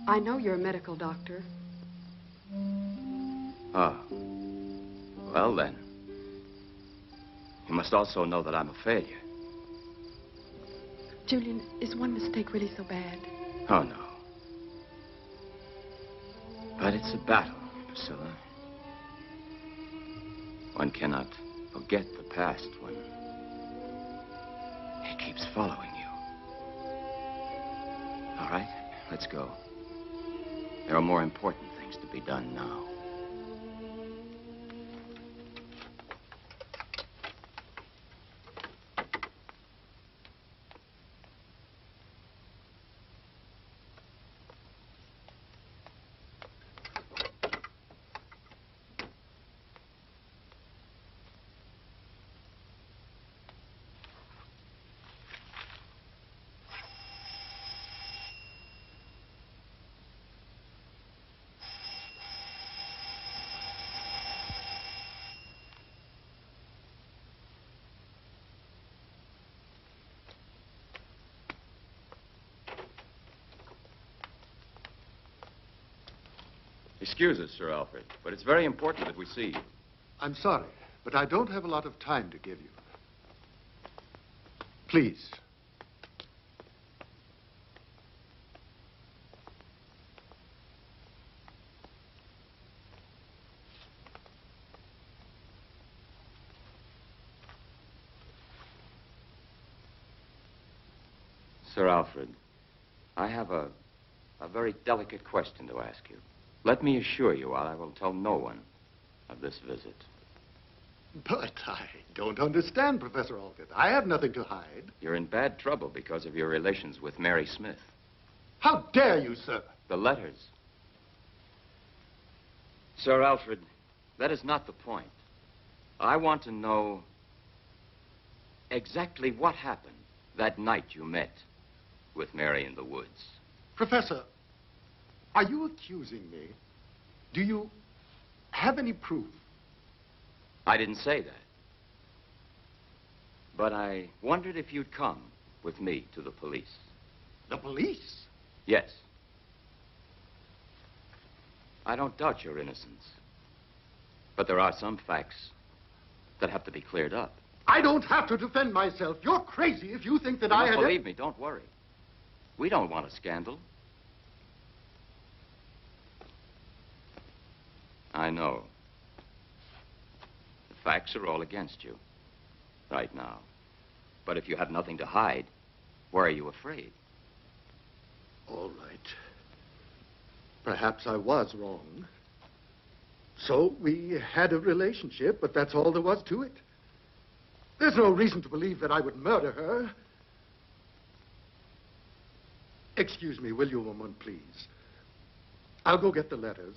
I know you're a medical doctor. Ah. Well, then. You must also know that I'm a failure. Julian, is one mistake really so bad? Oh, no. But it's a battle, Priscilla. One cannot forget the past when it keeps following you. All right, let's go. There are more important things to be done now. Excuse us, Sir Alfred, but it's very important that we see you. I'm sorry, but I don't have a lot of time to give you. Please. Sir Alfred, I have a very delicate question to ask you. Let me assure you, I will tell no one of this visit. But I don't understand, Professor Alcott. I have nothing to hide. You're in bad trouble because of your relations with Mary Smith. How dare you, sir? The letters. Sir Alfred, that is not the point. I want to know exactly what happened that night you met with Mary in the woods. Professor, are you accusing me? Do you have any proof? I didn't say that. But I wondered if you'd come with me to the police. The police? Yes. I don't doubt your innocence. But there are some facts that have to be cleared up. I don't have to defend myself. You're crazy if you think that I had... Believe me, don't worry. We don't want a scandal. I know. The facts are all against you right now. But if you have nothing to hide, why are you afraid? All right. Perhaps I was wrong. So we had a relationship, but that's all there was to it. There's no reason to believe that I would murder her. Excuse me, will you, a moment, please? I'll go get the letters,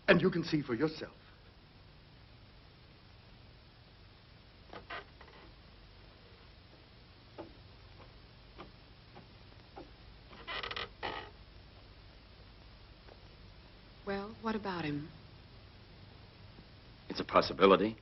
and you can see for yourself. What about him? It's a possibility.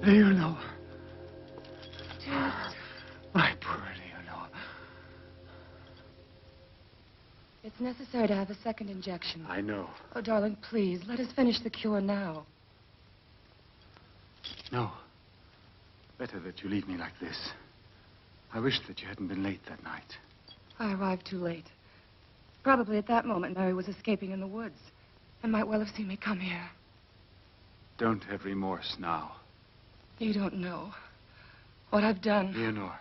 Leonor. My poor Leonor. It's necessary to have a second injection. I know. Oh, darling, please, let us finish the cure now. No. Better that you leave me like this. I wish that you hadn't been late that night. I arrived too late. Probably at that moment, Mary was escaping in the woods and might well have seen me come here. Don't have remorse now. You don't know what I've done. Leonor,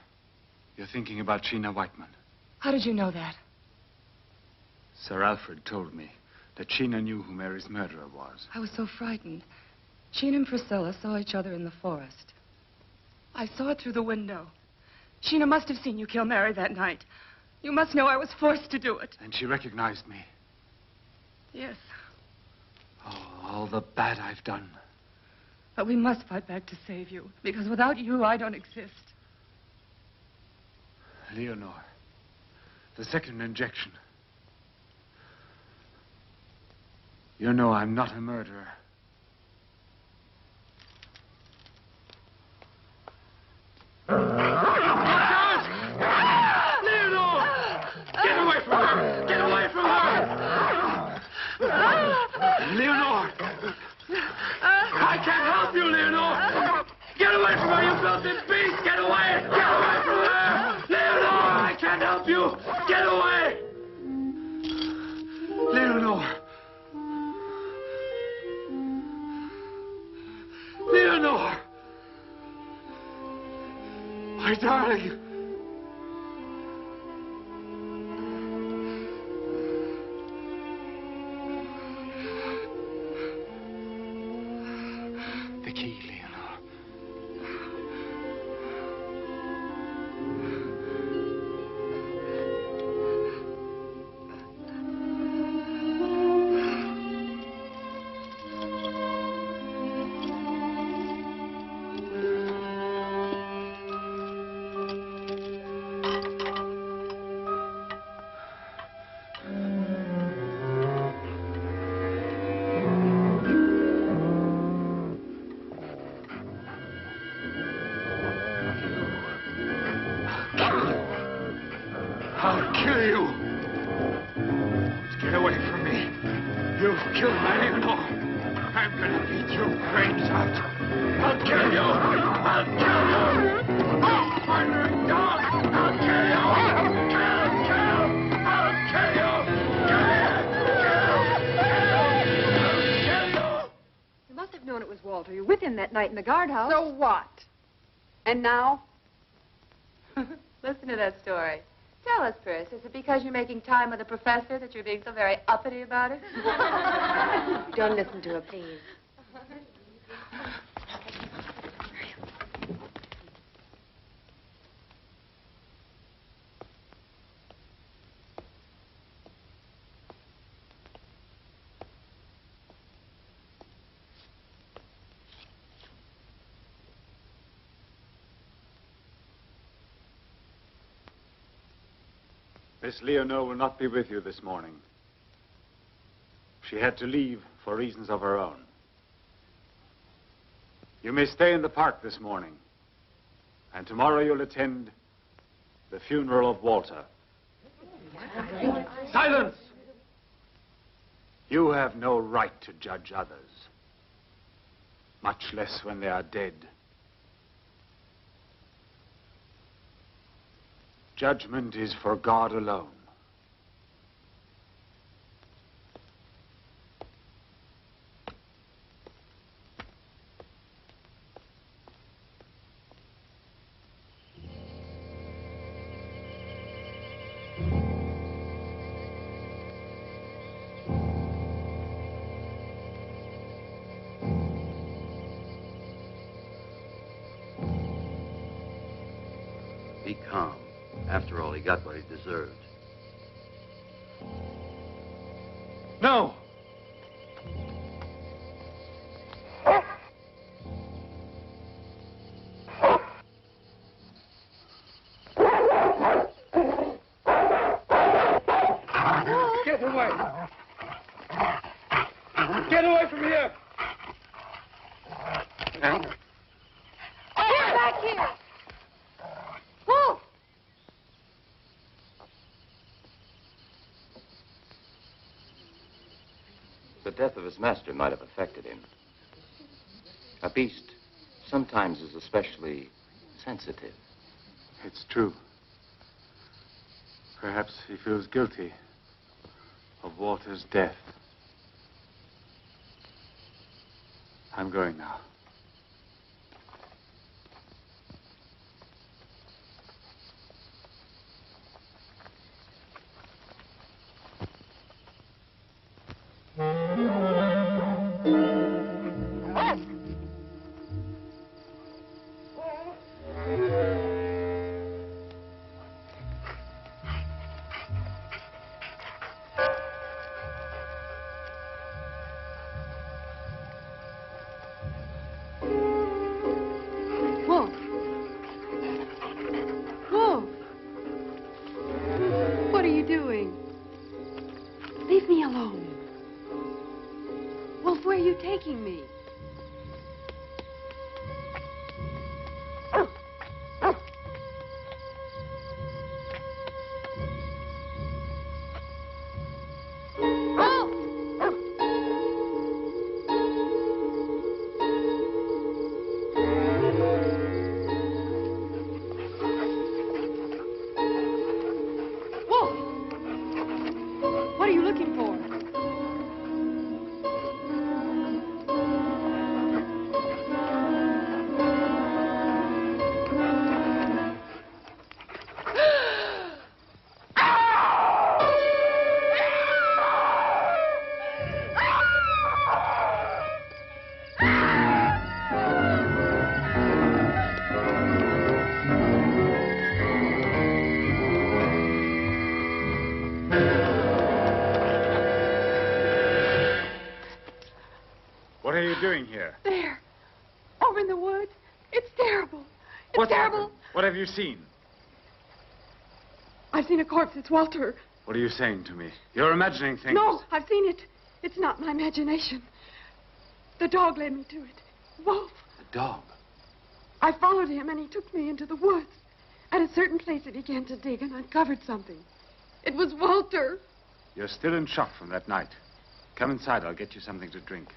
you're thinking about Sheena Whiteman. How did you know that? Sir Alfred told me that Sheena knew who Mary's murderer was. I was so frightened. She and Priscilla saw each other in the forest. I saw it through the window. Sheena must have seen you kill Mary that night. You must know I was forced to do it. And she recognized me. Yes. Oh, all the bad I've done. But we must fight back to save you, because without you, I don't exist. Leonore, the second injection. You know I'm not a murderer. Leonore! Get away from her! Get away from her! Leonore! I can't help you, Leonore! Get away from her, you filthy beast! Get away! Get away from her! Leonore! I can't help you! Get away! Leonore! Leonore! My darling! The key, Leonore. I'll kill you! Get away from me! You've killed my Leonore! I'm gonna beat your brains out! I'll kill you! I'll kill you! Oh, murdering dog! I'll kill you! Kill! I'll kill you! You must have known it was Walter. You were with him that night in the guardhouse. So what? And now? Listen to that story. Tell us, Percy, is it because you're making time with the professor that you're being so very uppity about it? Don't listen to her, please. Miss Leonore will not be with you this morning. She had to leave for reasons of her own. You may stay in the park this morning, and tomorrow you'll attend the funeral of Walter. Silence! You have no right to judge others, much less when they are dead. Judgment is for God alone. Be calm. After all, he got what he deserved. No! Get away! Get away from here! Get back here! Move! The death of his master might have affected him. A beast sometimes is especially sensitive. It's true. Perhaps he feels guilty of Walter's death. I'm going now. alone. Wolf, where are you taking me? What are you looking for? What are you doing here? There. Over in the woods. It's terrible. It's What's terrible. happened? What have you seen? I've seen a corpse. It's Walter. What are you saying to me? You're imagining things. No, I've seen it. It's not my imagination. The dog led me to it. Wolf. A dog? I followed him, and he took me into the woods. At a certain place, he began to dig and uncovered something. It was Walter. You're still in shock from that night. Come inside. I'll get you something to drink.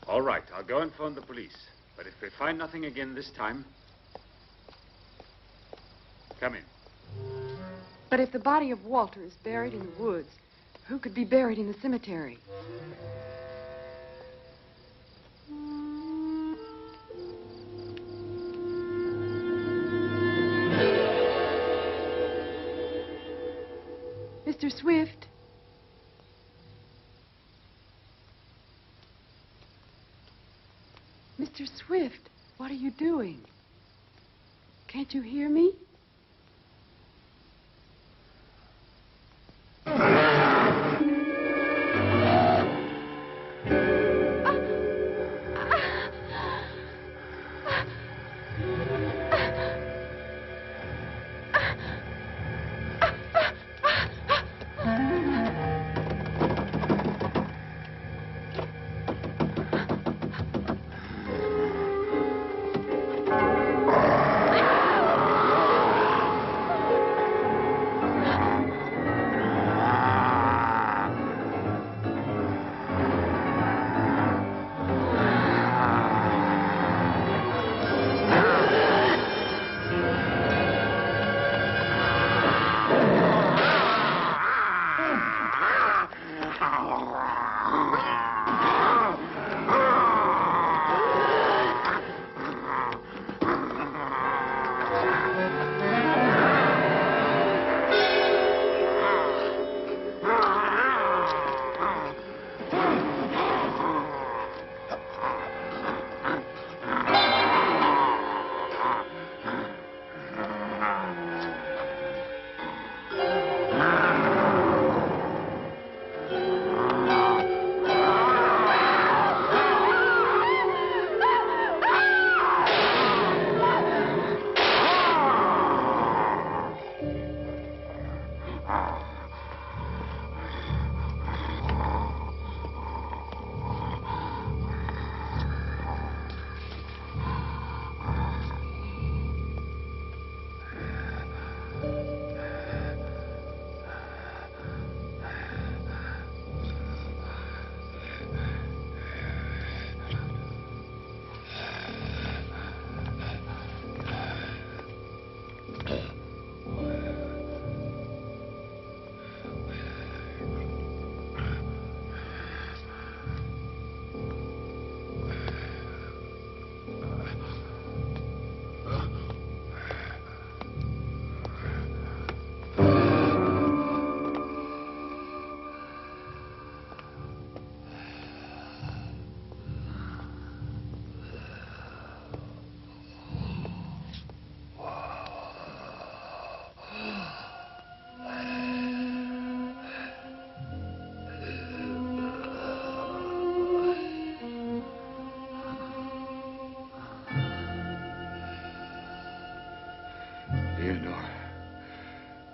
All right, I'll go and phone the police. But if we find nothing again this time, come in. But if the body of Walter is buried in the woods, who could be buried in the cemetery? Mr. Swift? Mr. Swift, what are you doing? Can't you hear me?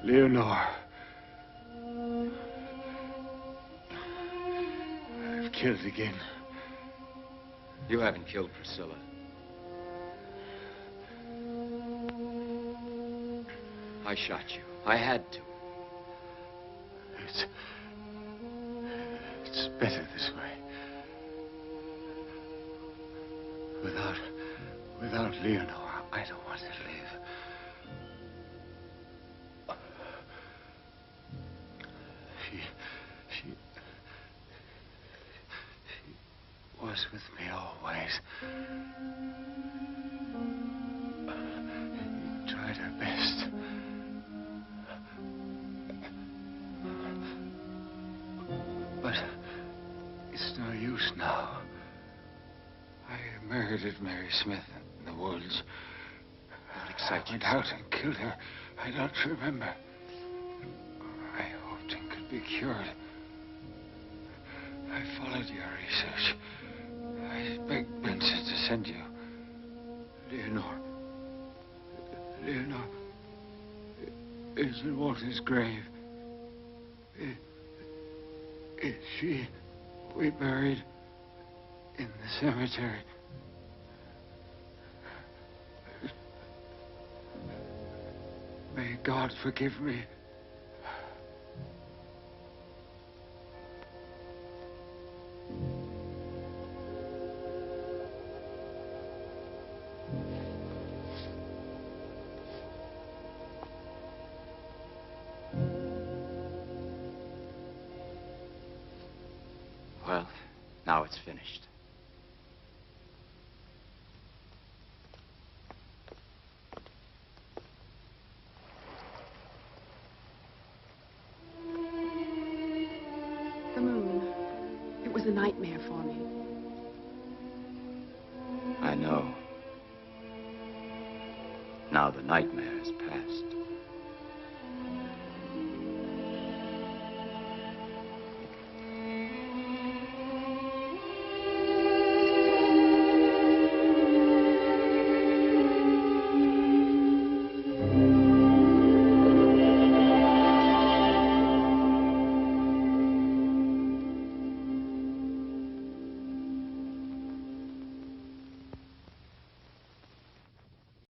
Leonore. I've killed again. You haven't killed Priscilla. I shot you. I had to. It's better this way. Without Leonore, I don't want to live. She was with me always. She tried her best. But it's no use now. I murdered Mary Smith in the woods. I went out and killed her. I don't remember. I hoped it could be cured. I followed your research. I begged Benson to send you. Leonore is in Walter's grave. Is she we buried in the cemetery? May God forgive me. Well, now it's finished. The moon. It was a nightmare for me. I know. Now the nightmare is past.